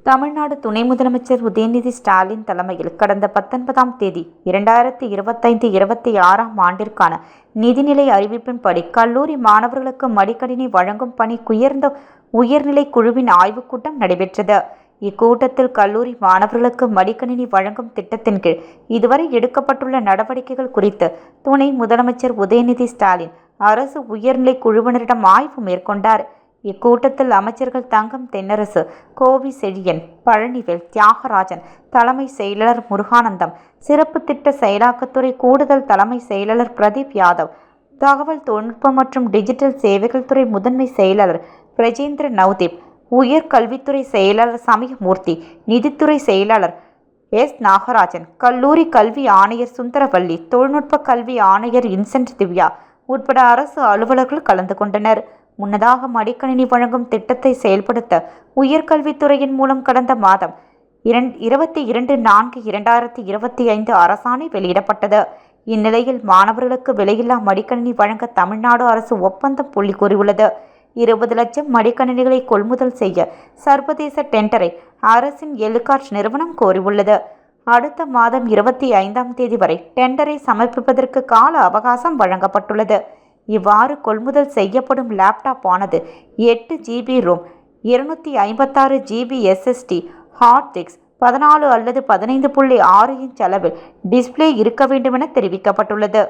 தமிழ்நாடு துணை முதலமைச்சர் உதயநிதி ஸ்டாலின் தலைமையில் கடந்த 19ஆம் தேதி 2025-26ஆம் ஆண்டிற்கான நிதிநிலை அறிவிப்பின்படி கல்லூரி மாணவர்களுக்கு மடிக்கணினி வழங்கும் பணி உயர்நிலை குழுவின் ஆய்வுக் கூட்டம் நடைபெற்றது. இக்கூட்டத்தில் கல்லூரி மாணவர்களுக்கு மடிக்கணினி வழங்கும் திட்டத்தின் கீழ் இதுவரை எடுக்கப்பட்டுள்ள நடவடிக்கைகள் குறித்து துணை முதலமைச்சர் உதயநிதி ஸ்டாலின் அரசு உயர்நிலை குழுவினரிடம் ஆய்வு மேற்கொண்டார். இக்கூட்டத்தில் அமைச்சர்கள் தங்கம் தென்னரசு, கோவி செழியன், பழனிவேல், தியாகராஜன், தலைமை செயலாளர் முருகானந்தம், சிறப்பு திட்ட செயலாக்கத்துறை கூடுதல் தலைமை செயலாளர் பிரதீப் யாதவ், தகவல் தொழில்நுட்பம் மற்றும் டிஜிட்டல் சேவைகள் துறை முதன்மை செயலாளர் பிரஜேந்திர நவ்தீப், உயர்கல்வித்துறை செயலாளர் சமயமூர்த்தி, நிதித்துறை செயலாளர் எஸ். நாகராஜன், கல்லூரி கல்வி ஆணையர் சுந்தரவல்லி, தொழில்நுட்ப கல்வி ஆணையர் இன்சென்ட் திவ்யா உட்பட அரசு அலுவலர்கள் கலந்து கொண்டனர். முன்னதாக மடிக்கணினி வழங்கும் திட்டத்தை செயல்படுத்த உயர்கல்வித்துறையின் மூலம் கடந்த மாதம் 22/4/2025 அரசாணை வெளியிடப்பட்டது. இந்நிலையில் மாணவர்களுக்கு விலையில்லா மடிக்கணினி வழங்க தமிழ்நாடு அரசு ஒப்பந்தம் புள்ளி கூறியுள்ளது. 20 லட்சம் மடிக்கணினிகளை கொள்முதல் செய்ய சர்வதேச டெண்டரை அரசின் எலுகார்ட் நிறுவனம் கோரியுள்ளது. அடுத்த மாதம் 25ஆம் தேதி வரை டெண்டரை சமர்ப்பிப்பதற்கு கால அவகாசம் வழங்கப்பட்டுள்ளது. இவ்வாறு கொள்முதல் செய்யப்படும் லேப்டாப் ஆனது 8 GB ROM, 256 GB SSD, hard disk, 14 அல்லது 15.6 இன்ச் அளவில் டிஸ்பிளே இருக்க வேண்டும் என தெரிவிக்கப்பட்டுள்ளது.